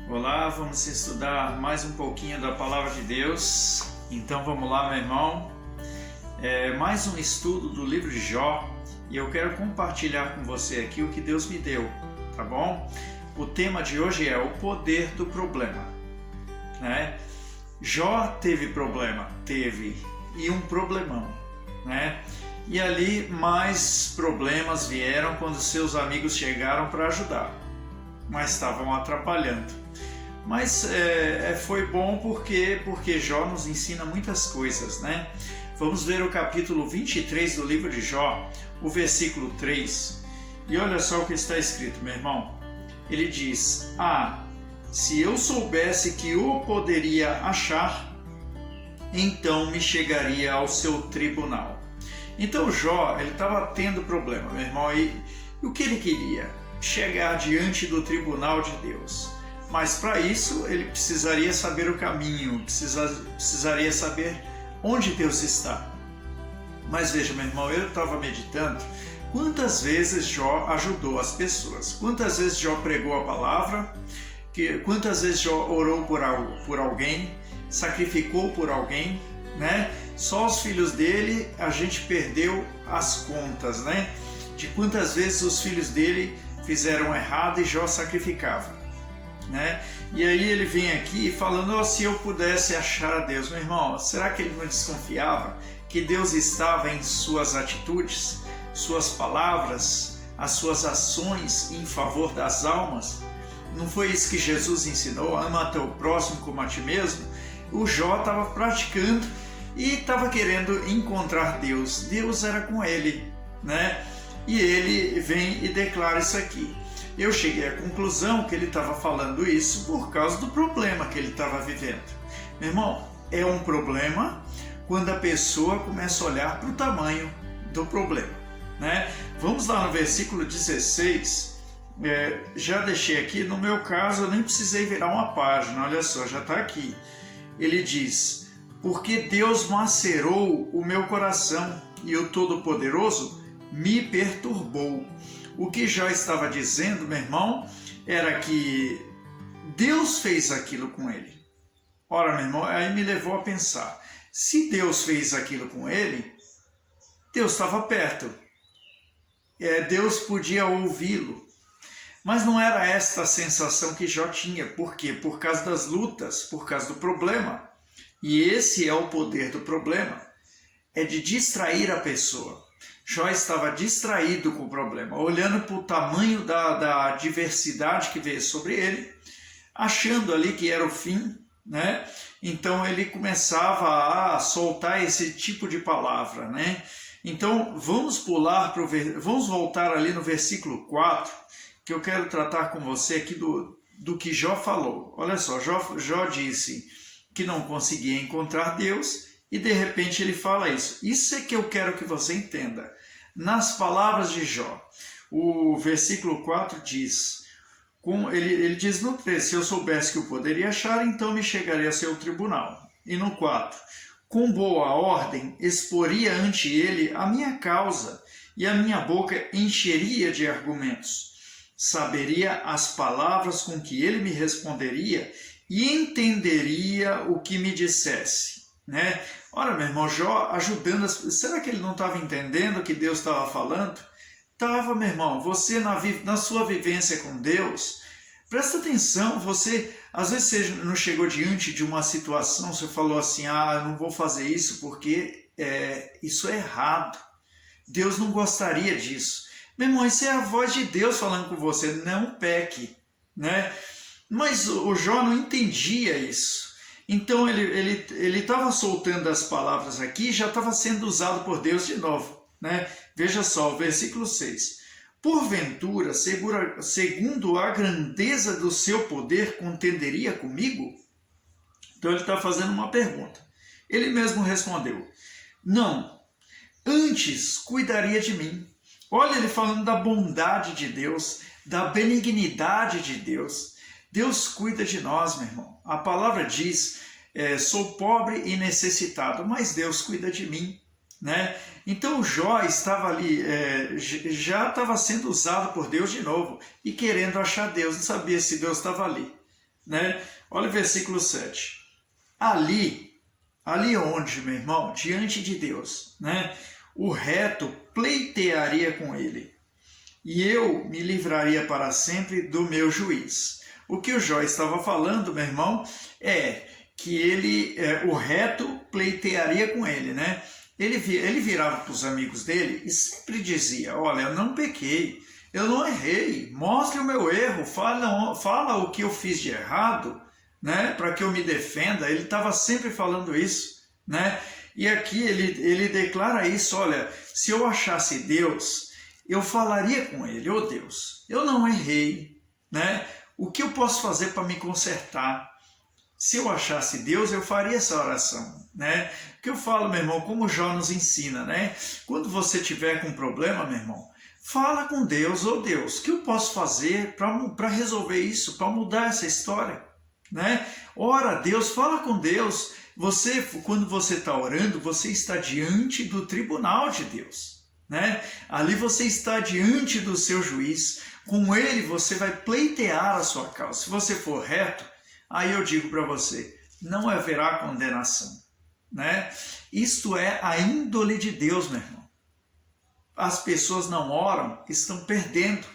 Olá, vamos estudar mais um pouquinho da Palavra de Deus. Então vamos lá, meu irmão. Mais um estudo do livro de Jó e eu quero compartilhar com você aqui o que Deus me deu, tá bom? O tema de hoje é o poder do problema, né? Jó teve problema, e um problemão, né? E ali mais problemas vieram quando seus amigos chegaram para ajudar, mas estavam atrapalhando. Mas foi bom porque Jó nos ensina muitas coisas, né? Vamos ver o capítulo 23 do livro de Jó, o versículo 3. E olha só o que está escrito, meu irmão. Ele diz: se eu soubesse que o poderia achar, então me chegaria ao seu tribunal. Então Jó, ele estava tendo problema, meu irmão, e o que ele queria? Chegar diante do tribunal de Deus. Mas para isso ele precisaria saber o caminho, precisaria saber onde Deus está. Mas veja, meu irmão, eu estava meditando quantas vezes Jó ajudou as pessoas, quantas vezes Jó pregou a palavra, quantas vezes Jó orou por alguém, sacrificou por alguém, né? Só os filhos dele a gente perdeu as contas, né? De quantas vezes os filhos dele fizeram errado e Jó sacrificava, né? E aí ele vem aqui falando: se eu pudesse achar a Deus. Meu irmão, será que ele não desconfiava que Deus estava em suas atitudes, suas palavras, as suas ações em favor das almas? Não foi isso que Jesus ensinou? Ama teu próximo como a ti mesmo. O Jó estava praticando e estava querendo encontrar Deus. Deus era com ele, né? E ele vem e declara isso aqui. Eu cheguei à conclusão que ele estava falando isso por causa do problema que ele estava vivendo. Meu irmão, é um problema quando a pessoa começa a olhar para o tamanho do problema, né? Vamos lá no versículo 16. Já deixei aqui, no meu caso eu nem precisei virar uma página, olha só, já está aqui. Ele diz: porque Deus macerou o meu coração e o Todo-Poderoso me perturbou. O que Jó estava dizendo, meu irmão, era que Deus fez aquilo com ele. Ora, meu irmão, aí me levou a pensar: se Deus fez aquilo com ele, Deus estava perto. Deus podia ouvi-lo. Mas não era esta a sensação que Jó tinha. Por quê? Por causa das lutas, por causa do problema. E esse é o poder do problema. É de distrair a pessoa. Jó estava distraído com o problema, olhando para o tamanho da adversidade que veio sobre ele, achando ali que era o fim, né? Então ele começava a soltar esse tipo de palavra, né? Então vamos voltar ali no versículo 4, que eu quero tratar com você aqui do que Jó falou. Olha só, Jó disse que não conseguia encontrar Deus e de repente ele fala isso. Isso é que eu quero que você entenda. Nas palavras de Jó, o versículo 4 diz, ele diz no 3, se eu soubesse que eu poderia achar, então me chegaria a seu tribunal. E no 4, com boa ordem exporia ante ele a minha causa, e a minha boca encheria de argumentos. Saberia as palavras com que ele me responderia e entenderia o que me dissesse, né? Ora, meu irmão, Jó ajudando será que ele não estava entendendo o que Deus estava falando? Estava, meu irmão. Você na sua vivência com Deus, presta atenção. Você, às vezes você não chegou diante de uma situação, você falou assim: eu não vou fazer isso porque isso é errado. Deus não gostaria disso. Meu irmão, isso é a voz de Deus falando com você: não peque, né? Mas o Jó não entendia isso. Então ele estava soltando as palavras aqui e já estava sendo usado por Deus de novo, né? Veja só, o versículo 6. Porventura, segundo a grandeza do seu poder, contenderia comigo? Então ele está fazendo uma pergunta. Ele mesmo respondeu: não, antes cuidaria de mim. Olha ele falando da bondade de Deus, da benignidade de Deus. Deus cuida de nós, meu irmão. A palavra diz, sou pobre e necessitado, mas Deus cuida de mim, né? Então Jó estava ali, já estava sendo usado por Deus de novo e querendo achar Deus, não sabia se Deus estava ali, né? Olha o versículo 7. Ali onde, meu irmão, diante de Deus, né? O reto pleitearia com ele, e eu me livraria para sempre do meu juiz. O que o Jó estava falando, meu irmão, é que o reto pleitearia com ele, né? Ele virava para os amigos dele e sempre dizia: olha, eu não pequei, eu não errei, mostre o meu erro, fala o que eu fiz de errado, né? Para que eu me defenda. Ele estava sempre falando isso, né? E aqui ele declara isso: olha, se eu achasse Deus, eu falaria com ele: ô Deus, eu não errei, né? O que eu posso fazer para me consertar? Se eu achasse Deus, eu faria essa oração, né? O que eu falo, meu irmão, como Jó nos ensina, né? Quando você tiver com problema, meu irmão, fala com Deus: ô Deus, o que eu posso fazer para resolver isso, para mudar essa história, né? Ora a Deus, fala com Deus. Quando você está orando, você está diante do tribunal de Deus, né? Ali você está diante do seu juiz. Com ele você vai pleitear a sua causa. Se você for reto, aí eu digo para você, não haverá condenação, né? Isto é a índole de Deus, meu irmão. As pessoas não oram, estão perdendo.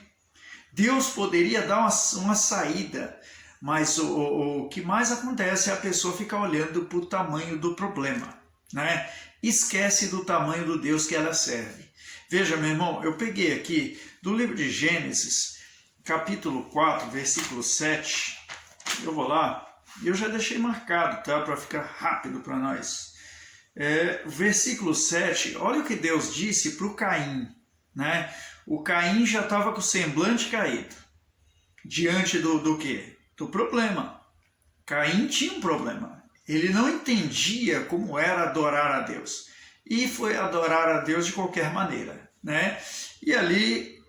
Deus poderia dar uma saída, mas o que mais acontece é a pessoa ficar olhando para o tamanho do problema, né? Esquece do tamanho do Deus que ela serve. Veja, meu irmão, eu peguei aqui do livro de Gênesis, capítulo 4, versículo 7. Eu vou lá, e eu já deixei marcado, tá? Para ficar rápido para nós. Versículo 7, olha o que Deus disse para o Caim, né? O Caim já estava com o semblante caído. Diante do quê? Do problema. Caim tinha um problema. Ele não entendia como era adorar a Deus. E foi adorar a Deus de qualquer maneira, né? E ali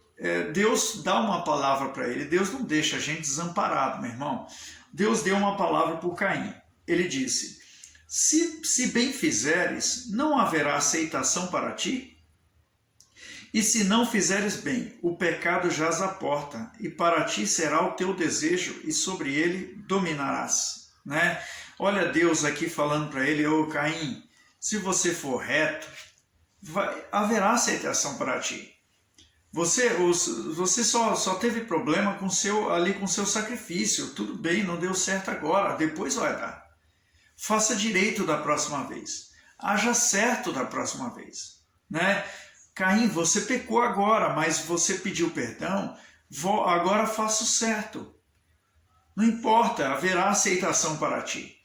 Deus dá uma palavra para ele. Deus não deixa a gente desamparado, meu irmão. Deus deu uma palavra para o Caim. Ele disse: se bem fizeres, não haverá aceitação para ti? E se não fizeres bem, o pecado jaz à porta, e para ti será o teu desejo, e sobre ele dominarás, né? Olha Deus aqui falando para ele: ô Caim, se você for reto, haverá aceitação para ti. Você só teve problema com seu sacrifício. Tudo bem, não deu certo agora, depois vai dar. Faça direito da próxima vez. Haja certo da próxima vez, né? Caim, você pecou agora, mas você pediu perdão, agora faça o certo. Não importa, haverá aceitação para ti.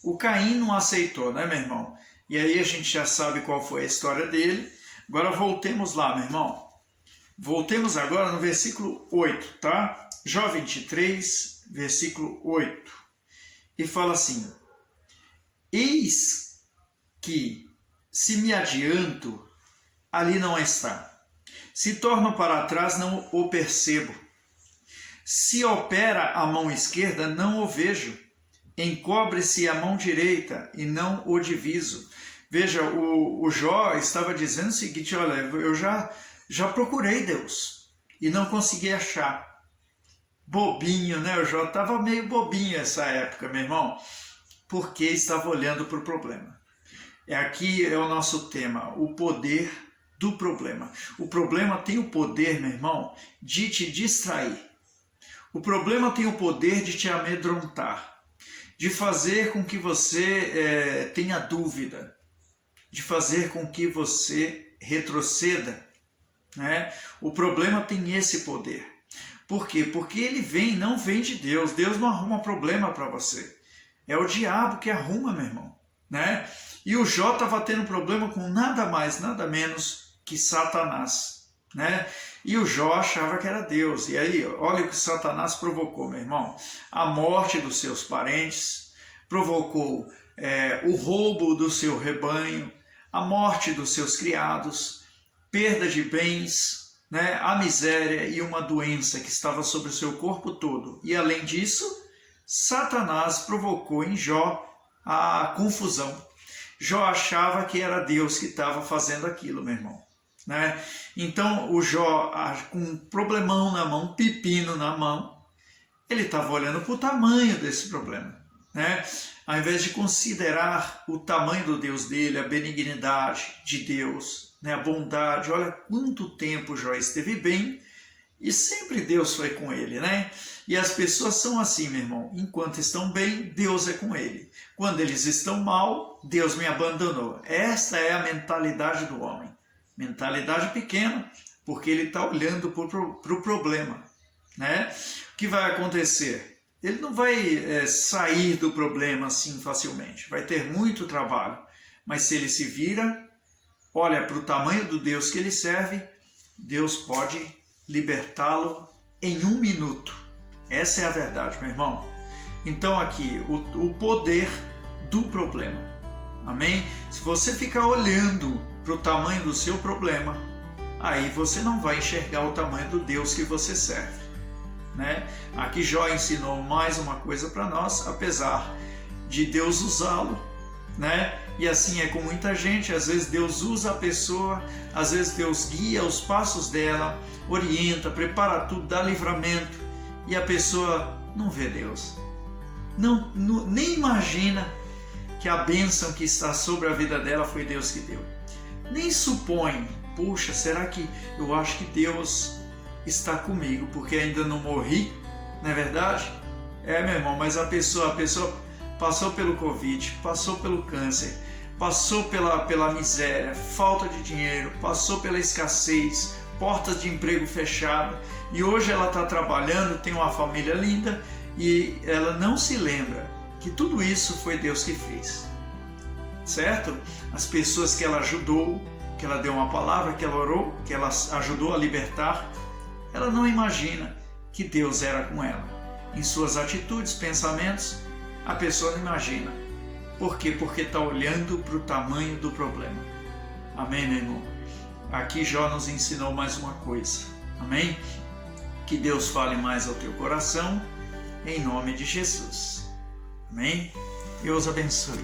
O Caim não aceitou, né, meu irmão? E aí a gente já sabe qual foi a história dele. Agora voltemos lá, meu irmão. Voltemos agora no versículo 8, tá? Jó 23, versículo 8. E fala assim: eis que, se me adianto, ali não está. Se torno para trás, não o percebo. Se opera a mão esquerda, não o vejo. Encobre-se a mão direita e não o diviso. Veja, o Jó estava dizendo o seguinte: olha, eu já procurei Deus e não consegui achar. Bobinho, né? O Jó estava meio bobinho nessa época, meu irmão, porque estava olhando para o problema. Aqui é o nosso tema, o poder do problema. O problema tem o poder, meu irmão, de te distrair. O problema tem o poder de te amedrontar, de fazer com que você tenha dúvida, de fazer com que você retroceda, né? O problema tem esse poder. Por quê? Porque ele não vem de Deus. Deus não arruma problema para você. É o diabo que arruma, meu irmão, né? E o Jó estava tendo problema com nada mais, nada menos que Satanás, né? E o Jó achava que era Deus. E aí, olha o que Satanás provocou, meu irmão. A morte dos seus parentes, provocou o roubo do seu rebanho, a morte dos seus criados, perda de bens, né? A miséria e uma doença que estava sobre o seu corpo todo. E além disso, Satanás provocou em Jó a confusão. Jó achava que era Deus que estava fazendo aquilo, meu irmão, né? Então o Jó, com um problemão na mão, pepino na mão, Ele estava olhando para o tamanho desse problema, né? Ao invés de considerar o tamanho do Deus dele, a benignidade de Deus, né? A bondade. Olha quanto tempo Jó esteve bem e sempre Deus foi com ele, né? E as pessoas são assim, meu irmão. Enquanto estão bem, Deus é com ele. Quando eles estão mal, Deus me abandonou. Esta é a mentalidade do homem. Mentalidade pequena, porque ele está olhando para o problema, né? O que vai acontecer? Ele não vai sair do problema assim facilmente. Vai ter muito trabalho. Mas se ele se vira, olha para o tamanho do Deus que ele serve, Deus pode libertá-lo em 1 minuto. Essa é a verdade, meu irmão. Então aqui, o poder do problema. Amém? Se você ficar olhando para o tamanho do seu problema, aí você não vai enxergar o tamanho do Deus que você serve, né? Aqui Jó ensinou mais uma coisa para nós, apesar de Deus usá-lo, né? E assim é com muita gente. Às vezes Deus usa a pessoa, às vezes Deus guia os passos dela, orienta, prepara tudo, dá livramento, e a pessoa não vê Deus, nem imagina que a bênção que está sobre a vida dela foi Deus que deu, nem supõe, puxa, será que eu acho que Deus está comigo porque ainda não morri, não é verdade? Meu irmão, mas a pessoa passou pelo Covid, passou pelo câncer, passou pela miséria, falta de dinheiro, passou pela escassez, portas de emprego fechadas, e hoje ela está trabalhando, tem uma família linda, e ela não se lembra que tudo isso foi Deus que fez, certo? As pessoas que ela ajudou, que ela deu uma palavra, que ela orou, que ela ajudou a libertar, ela não imagina que Deus era com ela. Em suas atitudes, pensamentos, a pessoa não imagina. Por quê? Porque está olhando para o tamanho do problema. Amém, meu irmão? Aqui Jó nos ensinou mais uma coisa. Amém? Que Deus fale mais ao teu coração, em nome de Jesus. Amém? Deus abençoe.